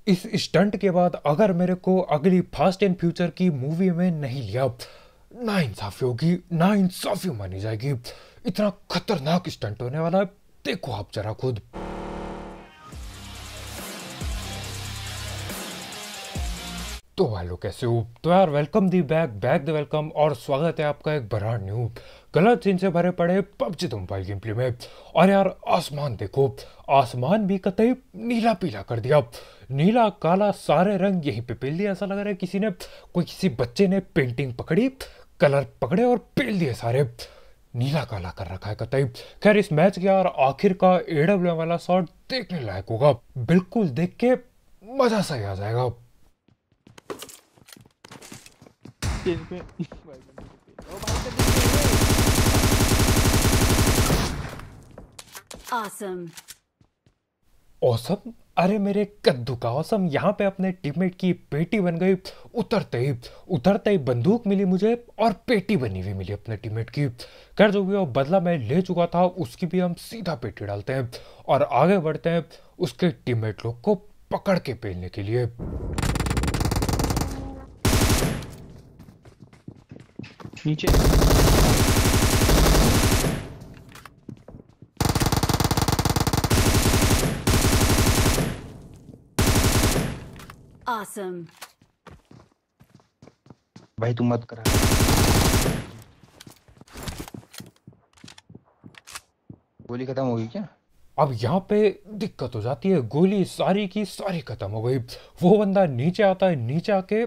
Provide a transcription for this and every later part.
इस स्टंट के बाद अगर मेरे को अगली फास्ट एंड फ्यूचर की मूवी में नहीं लिया, ना इंसाफी होगी, ना इंसाफी मानी जाएगी। इतना खतरनाक स्टंट होने वाला है, देखो आप जरा खुद। तो वालों कैसे हो? तो यार welcome the back the welcome, और स्वागत है आपका एक ब्रांड न्यू गलत सीन से भरे पड़े पबजी तो मोबाइल गेम प्ले में। और यार आसमान देखो, आसमान भी कतई नीला पीला कर दिया, नीला काला सारे रंग यहीं पे पेल दिया। ऐसा लग रहा है किसी बच्चे ने पेंटिंग पकड़ी, कलर पकड़े और पेल दिए सारे, नीला काला कर रखा है कतई। खैर इस मैच के यार आखिर का एडब्ल्यू वाला शॉट देखने लायक होगा, बिल्कुल देख के मजा सा ही आ जाएगा। Awesome. औसम, अरे मेरे कद्दू का औसम, यहाँ पे अपने टीममेट की पेटी बन गई। उतरते ही बंदूक मिली मुझे और पेटी बनी हुई मिली अपने टीममेट की। खैर जो भी हो, बदला मैं ले चुका था, उसकी भी हम सीधा पेटी डालते हैं और आगे बढ़ते हैं उसके टीममेट लोग को पकड़ के पेलने के लिए। नीचे Awesome. भाई तू मत करा। गोली खत्म होगी क्या? अब यहाँ पे दिक्कत हो जाती है, गोली सारी की सारी खत्म हो गई। वो बंदा नीचे आता है, नीचे आके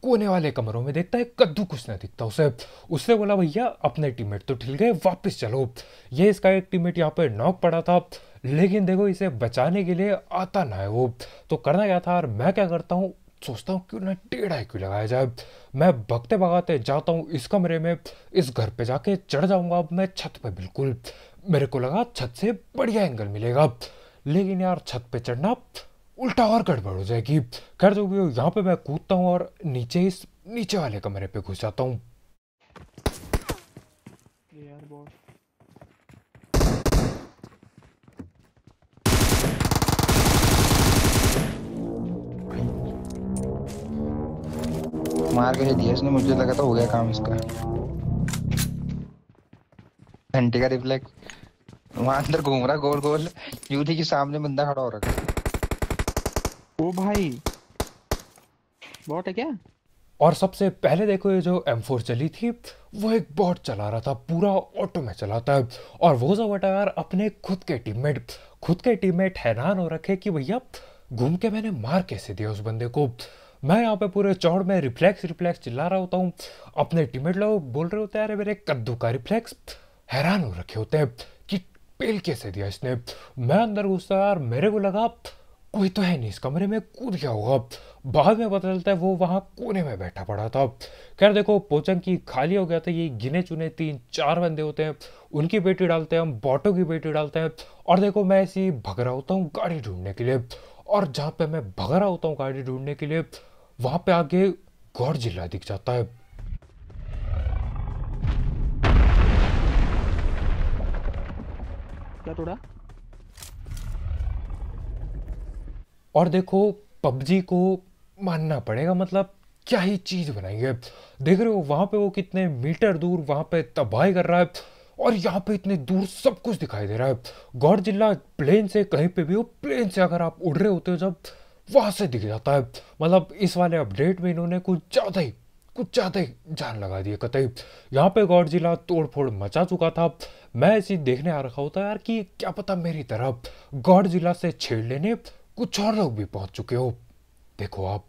कोने वाले कमरों में देखता है, कद्दू कुछ नहीं दिखता उसे। उसने बोला भैया अपने टीममेट तो ठिल गए, वापस चलो। ये इसका एक टीममेट यहाँ पे नॉक पड़ा था, लेकिन देखो इसे बचाने के लिए आता ना है वो। तो करना क्या था यार, मैं क्या करता हूँ, सोचता हूँ क्यों ना टेढ़ा क्यों लगाया जाए। मैं भगते भगाते जाता हूँ इस कमरे में, इस घर पे जाके चढ़ जाऊंगा। अब मैं छत पे, बिल्कुल मेरे को लगा छत से बढ़िया एंगल मिलेगा, लेकिन यार छत पे चढ़ना उल्टा और गड़बड़ हो जाएगी। खैर जो भी हो, यहाँ पे मैं कूदता हूँ और इस नीचे वाले कमरे पे घुस जाता हूँ। यार बहुत मार के दिया इसने, मुझे लगा था हो गया काम इसका। घंटे का रिफ्लेक्स वहां अंदर घूम रहा गोल गोल, यूं थी कि सामने बंदा खड़ा हो रखा। ओ भाई बॉट है क्या? और सबसे पहले देखो, ये जो M4 चली थी वो एक बॉट चला रहा था, पूरा ऑटो में चलाता है। और वो जो बटा यार अपने खुद के टीममेट हैरान हो रखे कि भैया घूम के मैंने मार कैसे दिया उस बंदे को। मैं यहाँ पे पूरे चौड़ में रिफ्लेक्स चिल्ला रहा होता हूँ, अपने टीममेट लोग बोल रहे होते हैं अरे मेरे कद्दू का रिफ्लेक्स, हैरान हो रखे होते हैं कि पेल कैसे दिया इसने। मैं अंदर घुसता यार, मेरे को लगा कोई तो है नहीं इस कमरे में, कूद गया होगा। बाद में पता चलता है वो वहां कोने में बैठा पड़ा था। खैर देखो पोचंग की खाली हो गया था, ये गिने चुने 3-4 बंदे होते हैं, उनकी बेटी डालते हैं हम, बॉटो की बेटी डालते हैं। और देखो मैं ऐसे ही भग रहा होता हूँ गाड़ी ढूंढने के लिए, और जहाँ पे मैं भग रहा होता हूँ गाड़ी ढूंढने के लिए, वहां पे आगे गॉडजिला दिख जाता है। क्या तोड़ा? और देखो पबजी को मानना पड़ेगा, मतलब क्या ही चीज बनाई है। देख रहे हो वहां पे वो कितने मीटर दूर वहां पे तबाही कर रहा है, और यहाँ पे इतने दूर सब कुछ दिखाई दे रहा है। गॉडजिला प्लेन से कहीं पे भी हो, प्लेन से अगर आप उड़ रहे होते हो जब, वहां से दिख जाता है। मतलब इस वाले अपडेट में इन्होंने कुछ ज्यादा ही जान लगा दी है कतई। यहाँ पे गॉडजिला तोड़ फोड़ मचा चुका था। मैं ऐसी देखने आ रखा होता यार कि क्या पता मेरी तरफ गॉडजिला से छेड़ लेने कुछ और लोग भी पहुंच चुके हो। देखो आप,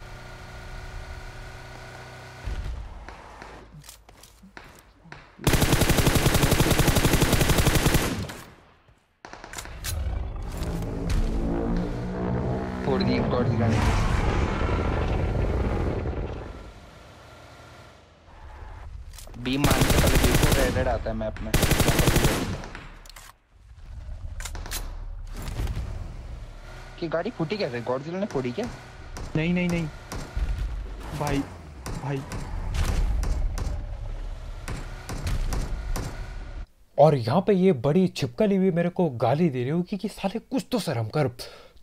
फोड़ दी गॉड दिलाने। बीम मारने से पहले देखो रेड रेड आता है मैप में। कि गाड़ी फूटी कैसे? गॉडजिला ने फोड़ी क्या? नहीं नहीं नहीं भाई भाई। और यहाँ पे ये बड़ी छिपकली भी मेरे को गाली दे रही होगी कि साले कुछ तो शर्म कर,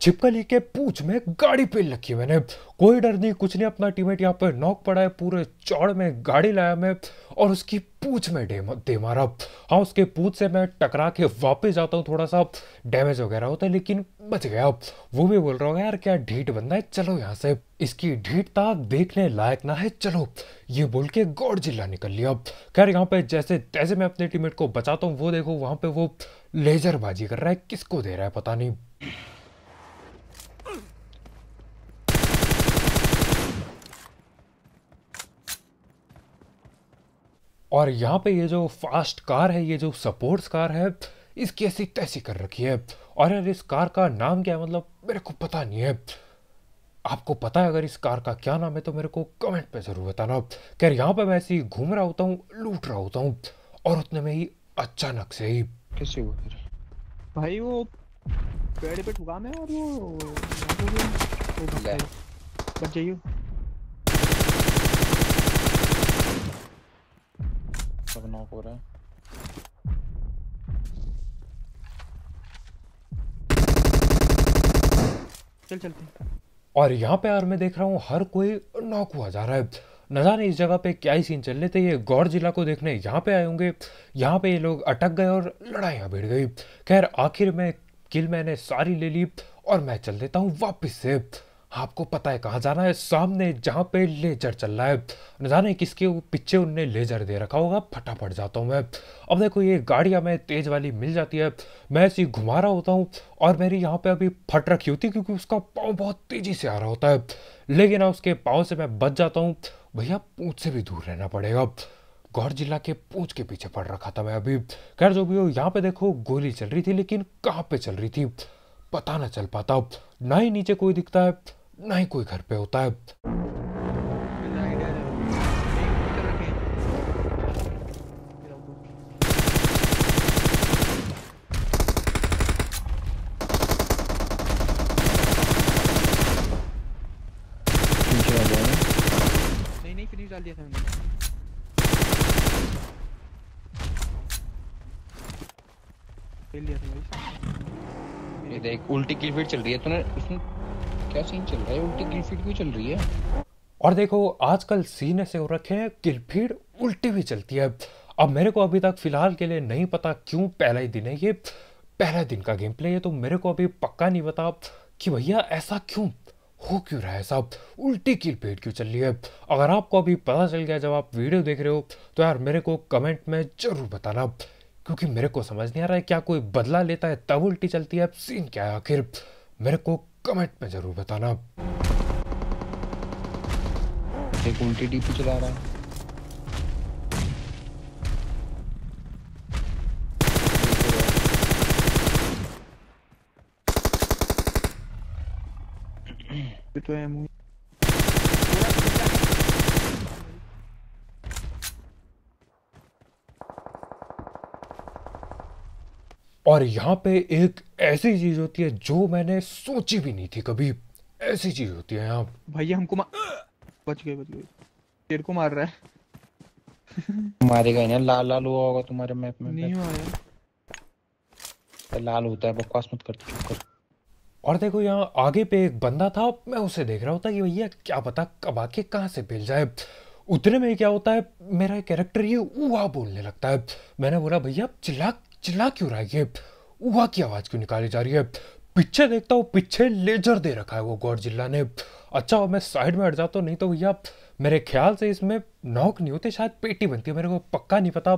छिपकली के पूंछ में गाड़ी पेल रखी है मैंने। कोई डर नहीं कुछ नहीं, अपना टीममेट यहाँ पे नॉक पड़ा है, पूरे चौड़ में गाड़ी लाया मैं और उसकी पूंछ में दे मारा। हाँ उसके पूंछ से मैं टकरा के वापस जाता हूँ, थोड़ा सा डैमेज वगैरह होता है लेकिन बच गया। वो भी बोल रहा होगा यार क्या ढीठ बंदा है, चलो यहाँ से, इसकी ढीठता देखने लायक ना है, चलो, ये बोल के गॉडजिला निकल लिया। खैर यहाँ पे जैसे तैसे मैं अपने टीममेट को बचाता हूँ, वो देखो वहां पे वो लेजर बाजी कर रहा है, किसको दे रहा है पता नहीं। और यहाँ पे ये जो फास्ट कार है, ये जो सपोर्ट्स कार है, इसकी ऐसी तैसी कर रखी है। और यार इस कार का नाम क्या है मतलब मेरे को पता नहीं है। आपको पता है अगर इस कार का क्या नाम है तो मेरे को कमेंट पे जरूर बताना। खैर यहाँ पे मैं ऐसे ही घूम रहा होता हूँ, लूट रहा होता हूँ और उतने में ही अचानक से ही कैसे हुआ फिर? भाई वो पेड़ पे ठुका मैं और वो बच ले। गई। बच जाइयो। सब नॉक हो रहा है। चल चलते हैं। और यहाँ पे यार मैं देख रहा हूँ हर कोई नॉक हुआ जा रहा है। न जाने इस जगह पे क्या ही सीन चल रहे थे, ये गॉडजिला को देखने यहाँ पे आए होंगे। यहाँ पे ये लोग अटक गए और लड़ाइयाँ भिड़ गई। खैर आखिर में किल मैंने सारी ले ली और मैं चल देता हूँ वापस से। आपको पता है कहाँ जाना है, सामने जहाँ पे लेजर चल रहा है। न जाने किसके पीछे उनने लेजर दे रखा होगा, फटाफट जाता हूँ मैं। अब देखो ये गाड़ियाँ में तेज वाली मिल जाती है, मैं ऐसी घुमा रहा होता हूँ और मेरी यहाँ पे अभी फट रखी होती है क्योंकि उसका पाँव बहुत तेजी से आ रहा होता है। लेकिन ना उसके पाँव से मैं बच जाता हूँ। भैया पूंछ से भी दूर रहना पड़ेगा, गॉडजिला के पूंछ के पीछे पड़ रखा था मैं अभी। खैर जो भी हो, यहाँ पे देखो गोली चल रही थी लेकिन कहाँ पे चल रही थी पता ना चल पाता। ना ही नीचे कोई दिखता है ना ही कोई घर पे होता है। आइडिया है एक मीटर रखें। पीछे आ जाए। नहीं नहीं फिनिश डाल दिया था मैंने। खेल लिया था भाई। ये देख उल्टी किल फीड चल रही है, तूने उसमें क्या सीन चल रहा है? उल्टी किल फीड क्यों चल रही है? और देखो आजकल सीन ऐसे हो रखे हैं किल फीड उल्टी भी चलती है। अब मेरे को अभी तक फिलहाल के लिए नहीं पता क्यों, पहला ही दिन है ये, पहला दिन का गेम प्ले है, तो मेरे को अभी पक्का नहीं पता कि भैया ऐसा क्यों हो क्यों रहा है, सब उल्टी किल फीड क्यों चल रही है। अगर आपको अभी पता चल गया जब आप वीडियो देख रहे हो तो यार मेरे को कमेंट में जरूर बताना, क्योंकि मेरे को समझ नहीं आ रहा है क्या कोई बदला लेता है तब उल्टी चलती है, सीन क्या है आखिर, मेरे को कमेंट में जरूर बताना। एक उल्टी डीपी चला रहा है। ये तो है मुंह। और यहाँ पे एक ऐसी चीज होती है जो मैंने सोची भी नहीं थी कभी, ऐसी चीज होती है यहाँ। भैया हमको बच गए बच गए। तेरे को मार रहा है। मारेगा ही ना, लाल लाल हुआ होगा तुम्हारे मैप में। नहीं हुआ यार। लाल होता है, बकवास मत कर, चुप कर। और देखो यहाँ आगे पे एक बंदा था, मैं उसे देख रहा होता कि भैया क्या पता कब आके कहाँ से मिल जाए। उतने में क्या होता है, मेरा कैरेक्टर ये उहा बोलने लगता है। मैंने बोला भैया चिल्ला चिल्ला क्यों रहा है, ये उहा की आवाज क्यों निकाली जा रही है। पीछे देखता हूँ पीछे लेजर दे रखा है वो गॉडजिला ने। अच्छा मैं साइड में हट जाता हूँ, नहीं तो भैया मेरे ख्याल से इसमें नॉक नहीं होते, शायद पेटी बनती है, मेरे को पक्का नहीं पता।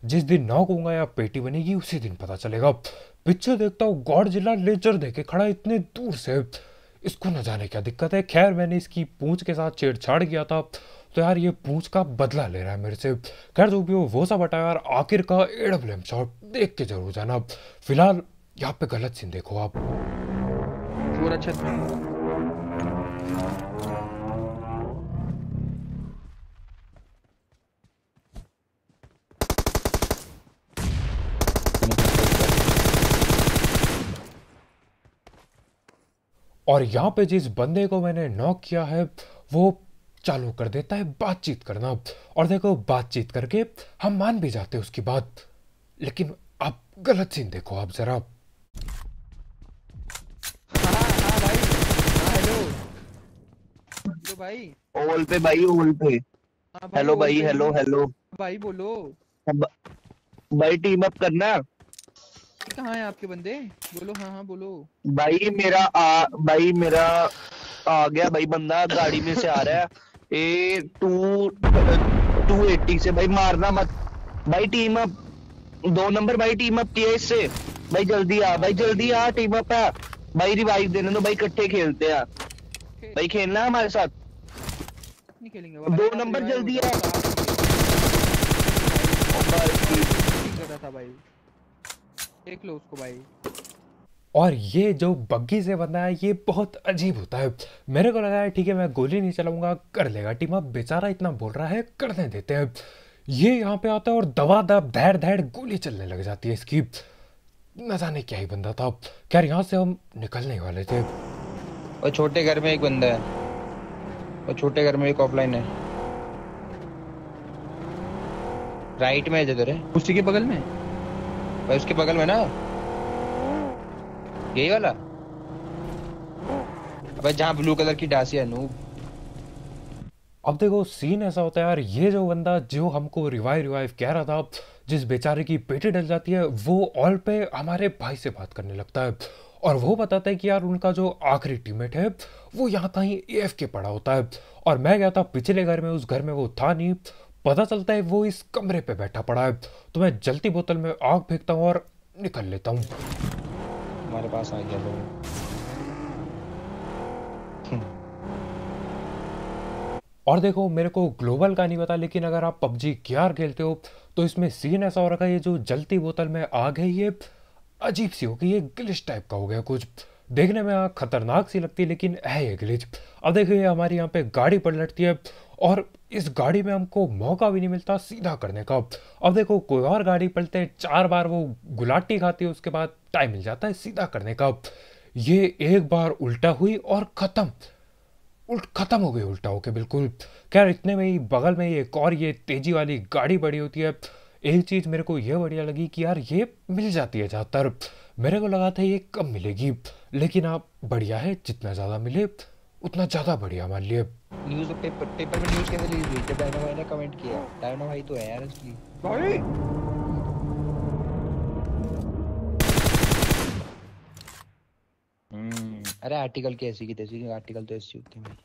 जिस दिन नॉक होऊंगा या पेटी बनेगी उसी दिन पता चलेगा। पीछे देखता हूँ गॉडजिला लेजर देके खड़ा इतने दूर से, इसको न जाने क्या दिक्कत है। खैर मैंने इसकी पूंछ के साथ छेड़छाड़ किया था तो यार ये पूंछ का बदला ले रहा है मेरे से। खैर जो भी हो वो सब हटा यार, आखिर का एडब्ल्यूएम शॉट देख के जरूर जाना। फिलहाल यहाँ पे गलत सीन देखो आप। पूरा छत में। और यहाँ पे जिस बंदे को मैंने नॉक किया है वो चालू कर देता है बातचीत करना। और देखो बातचीत करके हम मान भी जाते हैं उसकी बात, लेकिन आप गलत सीन देखो आप जरा। हाँ हाँ बोलो भाई। ओल पे भाई, ओल पे। हाँ भाई, हेलो ओल भाई, पे हेलो हूँ। हेलो। भाई बोलो। ब- भाई टीम अप करना। कहाँ है आपके बंदे? बोलो, हाँ हाँ बोलो। भाई मेरा आ गया भाई, बंदा गाड़ी में से आ रहा है। ए 280 से भाई, मारना मत भाई। टीम अप 2 नंबर भाई, टीम अप किया इससे भाई। जल्दी आ भाई, जल्दी आ, टीम अप है भाई। रिवाइव देने दो भाई, इकट्ठे खेलते हैं भाई। खेलना है हमारे साथ। नहीं खेलेंगे 2 नंबर जल्दी आ भाई। कर रहा था भाई। देख लो उसको भाई। और ये जो बग्गी से बंदा है ये बहुत अजीब होता है। मेरे को लगा है ठीक है मैं गोली नहीं चलाऊंगा, कर लेगा टीम अप, बेचारा इतना बोल रहा है करने देते हैं। ये यहाँ पे आता है और दबा दब धैड़ धैड़ गोली चलने लग जाती है इसकी। न जाने क्या ही बंदा था। खैर यहाँ से हम निकलने वाले थे। और छोटे घर में एक बंदा है, और छोटे घर में एक ऑफलाइन है। राइट में जिधर है, उसी के बगल में। भाई उसके बगल में ना, यही वाला। अबे जहाँ ब्लू कलर की डासी है नूब। अब देखो सीन ऐसा होता है यार, ये जो बंदा जो हमको रिवाइव कह रहा था, जिस बेचारे की पेटी डल जाती है, वो ऑल पे हमारे भाई से बात करने लगता है और वो बताता है कि यार उनका जो आखिरी टीममेट है वो यहाँ कहीं AFK पड़ा होता है। और मैं गया था पिछले घर में, उस घर में वो था नहीं। पता चलता है वो इस कमरे पे बैठा पड़ा है। तो मैं जलती बोतल में आग फेंकता हूँ और निकल लेता हूँ। हमारे पास आ गया लोग। और देखो मेरे को ग्लोबल का नहीं पता, लेकिन अगर आप PUBG KR खेलते हो तो इसमें सीन ऐसा हो रखा है, ये जो जलती बोतल में आग है ये अजीब सी हो गई, ये ग्लिच टाइप का हो गया कुछ। देखने में आग खतरनाक सी लगती है लेकिन है ये ग्लिच। अब देखो ये हमारी यहाँ पे गाड़ी पलटती है और इस गाड़ी में हमको मौका भी नहीं मिलता सीधा करने का। अब देखो कोई और गाड़ी पलटे 4 बार वो गुलाटी खाती है, उसके बाद टाइम मिल जाता है सीधा करने का। ये एक बार उल्टा हुई और खत्म हो गई उल्टा होके बिल्कुल। खैर इतने में ही बगल में एक और ये तेजी वाली गाड़ी बड़ी होती है। एक चीज मेरे को ये बढ़िया लगी कि यार ये मिल जाती है ज़्यादातर। मेरे को लगा था ये कम मिलेगी, लेकिन आप बढ़िया है, जितना ज़्यादा मिले उतना ज़्यादा बढ़िया हमारे लिए। न्यूज़ पेपर में न्यूज़ के अंदर रिलीज हुई थी, डायनो भाई ने कमेंट किया। डायनो भाई तो है यार इसकी भाई अरे आर्टिकल की ऐसी की तैसी की, आर्टिकल तो ऐसी होती है भाई।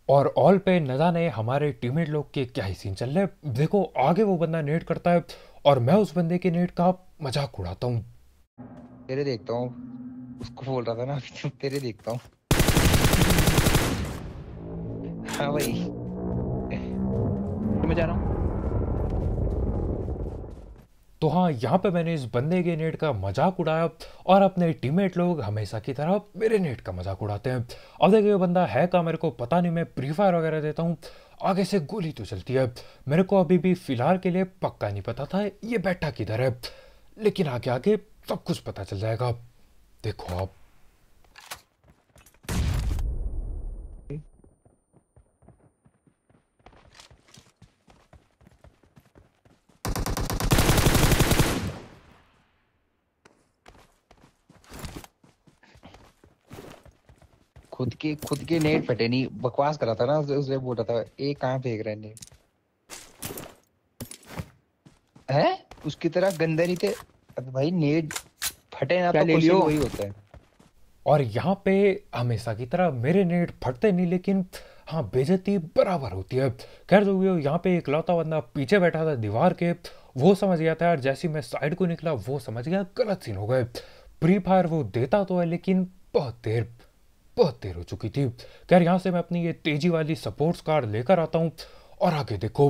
और ऑल पे न जाने हमारे टीममेट लोग के क्या ही सीन चल रहे। देखो आगे वो बंदा नेट करता है और मैं उस बंदे के नेट का मजाक उड़ाता हूँ। तेरे देखता हूँ, उसको बोल रहा था ना अभी, तेरे देखता हूँ। हाँ भाई मैं जा रहा हूँ। तो हाँ यहाँ पे मैंने इस बंदे के नेट का मजाक उड़ाया और अपने टीममेट लोग हमेशा की तरह मेरे नेट का मजाक उड़ाते हैं। अब देखिए ये बंदा है का मेरे को पता नहीं, मैं प्री फायर वगैरह देता हूँ, आगे से गोली तो चलती है। मेरे को अभी भी फिलहाल के लिए पक्का नहीं पता था ये बैठा किधर है, लेकिन आगे आगे सब कुछ पता चल जाएगा। देखो आप। खुद के नेट फटे नहीं, बकवास कर रहा था ना, उसे बोल रहा था ए कहाँ फेंक रहा है नेट है, उसकी तरह गंदे नहीं थे। अब भाई नेट फटे ना क्या तो ले कुछ लियो? वही होता है। और यहाँ पे हमेशा की तरह मेरे नेट फटते नहीं, लेकिन हाँ बेइज्जती बराबर होती है। खैर जो भी हो, यहाँ पे एक लौता बंदा पीछे बैठा था दीवार के, वो समझ गया था यार, जैसे ही मैं साइड को निकला वो समझ गया गलत सीन हो गए। प्री फायर वो देता तो है लेकिन बहुत देर हो चुकी थी। खैर यहाँ से मैं अपनी ये तेजी वाली सपोर्ट्स कार लेकर आता हूँ और आगे देखो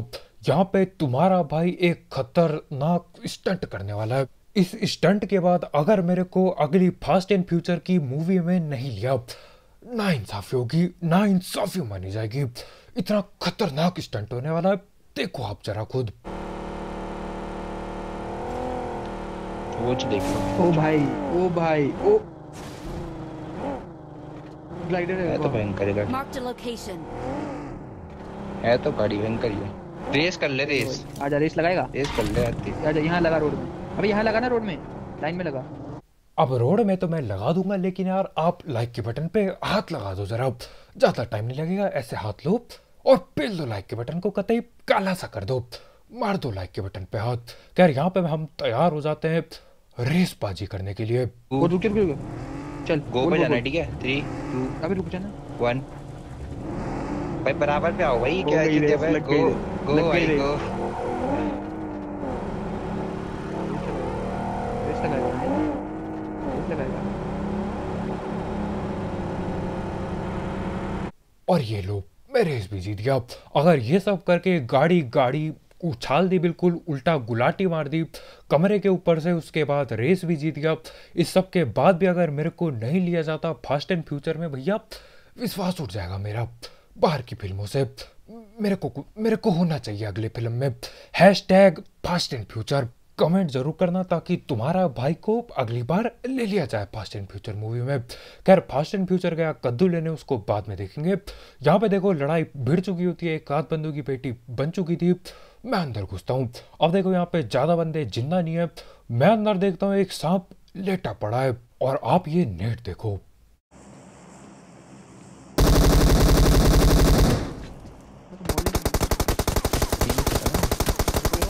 यहाँ पे तुम्हारा भाई एक खतरनाक स्टंट करने वाला है। इस स्टंट के बाद अगर मेरे को अगली फास्ट एंड फ्यूचर की मूवी में नहीं लिया, ना इंसाफी होगी, ना इंसाफी मानी जाएगी। इतना खतरनाक स्टंट होने वाला है, देखो आप जरा खुद। वो देख लो। ओ भाई ओ ग्लाइडर है है तो भयंकर है गाड़ी, Marked a location. है तो गाड़ी भयंकर ही है। रेस कर ले, रेस आजा रेस लगाएगा। रेस कर ले आती। आजा यहाँ लगा रोड में। अबे यहाँ लगा ना रोड में, लाइन में लगा। अब रोड में तो मैं लगा दूंगा, लेकिन यार आप लाइक के बटन पे हाथ लगा दो जरा, ज़्यादा टाइम नहीं लगेगा। ऐसे हाथ लो और पेल दो लाइक के बटन को, कतई काला सा कर दो, मार दो लाइक के बटन पे हाथ। यार यहाँ पे हम तैयार हो जाते हैं रेसबाजी करने के लिए। वो रुक रुक चल गो पे जाना है, ठीक है? 3 2 अबे रुक जाना 1 भाई बराबर पे आओ भाई, हो क्या गई जीते रेस, भाई? लग गो गई गो लग गई भाई गो। रेस लगाएगा। और ये लो, मैं रेस भी जीत गया। अगर ये सब करके गाड़ी गाड़ी उछाल दी, बिल्कुल उल्टा गुलाटी मार दी कमरे के ऊपर से, उसके बाद रेस भी जीत गया। इस सब के बाद भी अगर मेरे को नहीं लिया जाता फास्ट एंड फ्यूचर में, भैया विश्वास उठ जाएगा मेरा बाहर की फिल्मों से। मेरे को होना चाहिए अगली फिल्म में hashtag fast and future. Comment जरूर करना ताकि तुम्हारा भाई को अगली बार ले लिया जाए फास्ट एंड फ्यूचर मूवी में। खैर फास्ट एंड फ्यूचर गया कद्दू लेने, उसको बाद में देखेंगे। यहाँ पे देखो लड़ाई भिड़ चुकी होती है, एक आध बंदूक की पेटी बन चुकी थी। मैं अंदर घुसता हूँ। अब देखो यहाँ पे ज्यादा बंदे जिंदा नहीं है। मैं अंदर देखता हूँ एक सांप लेटा पड़ा है, और आप ये नेट देखो।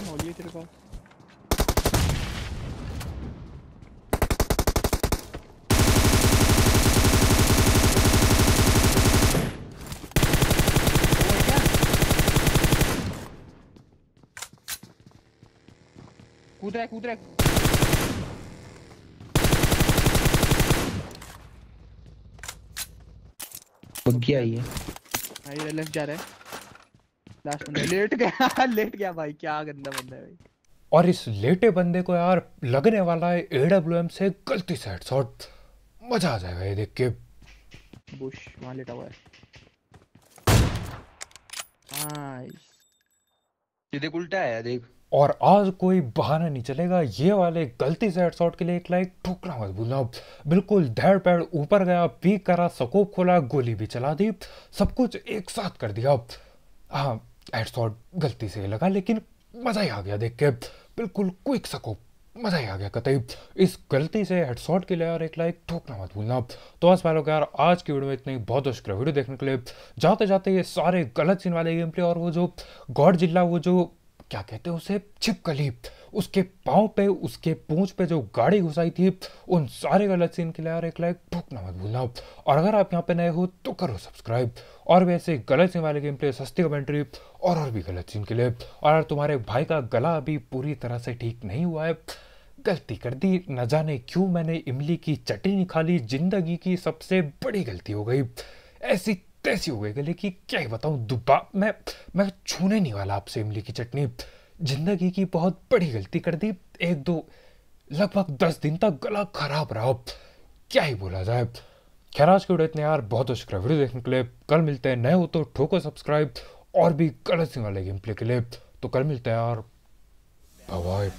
मौली तेरे पास कूद रहा है। बग्गी आई है भाई लेफ्ट जा रहा है। लास्ट बंदा लेट गया लेट गया भाई, क्या गंदा बंदा है भाई। और इस लेटे बंदे को यार लगने वाला है AWM से गलती से हेडशॉट। मजा आ जाएगा ये देख के। बुश वहां लेटा हुआ है। नाइस। सीधे उल्टा है देख। और आज कोई बहाना नहीं चलेगा, ये वाले गलती से हेडशॉट के लिए एक लाइक ठोकना मत भूलना। बिल्कुल धैड़ पैड़ ऊपर गया, पीक करा, स्कोप खोला, गोली भी चला दी, सब कुछ एक साथ कर दिया। हाँ हेडशॉट गलती से लगा, लेकिन मजा ही आ गया देख के। बिल्कुल क्विक स्कोप, मजा ही आ गया कतई। इस गलती से हेडशॉट के लिए यार एक लाइक ठोकना मत भूलना। तो बस भाई लोग यार आज की वीडियो में इतनी, बहुत बहुत शुक्रिया वीडियो देखने के लिए। जाते जाते ये सारे गलत सीन वाले गेम प्ले और वो जो गॉडजिला, वो जो क्या कहते हैं उसे, छिपकली, उसके पाँव पे, उसके पूंछ पे जो गाड़ी घुसाई थी, उन सारे गलत सीन के लिए यार एक लाइक ठोकना मत भूलना। और अगर आप यहाँ पे नए हो तो करो सब्सक्राइब। और वैसे गलत सीन वाले गेम प्ले, सस्ती कमेंट्री और भी गलत सीन के लिए। और अगर तुम्हारे भाई का गला अभी पूरी तरह से ठीक नहीं हुआ है, गलती कर दी, न जाने क्यों मैंने इमली की चटनी खा ली, जिंदगी की सबसे बड़ी गलती हो गई, ऐसी तैसी हो गई गले की क्या ही बताऊं। मैं छूने नहीं वाला आपसे इमली की चटनी। जिंदगी की बहुत बड़ी गलती कर दी, एक दो लगभग 10 दिन तक गला खराब रहा, क्या ही बोला जाए। खैर आज की वीडियो इतने यार, बहुत शुक्रिया वीडियो देखने के लिए। कल मिलते हैं, नए हो तो ठोको सब्सक्राइब और भी गलत सीन वाले गेम प्ले के लिए। तो कल मिलते हैं यार, बाय बाय।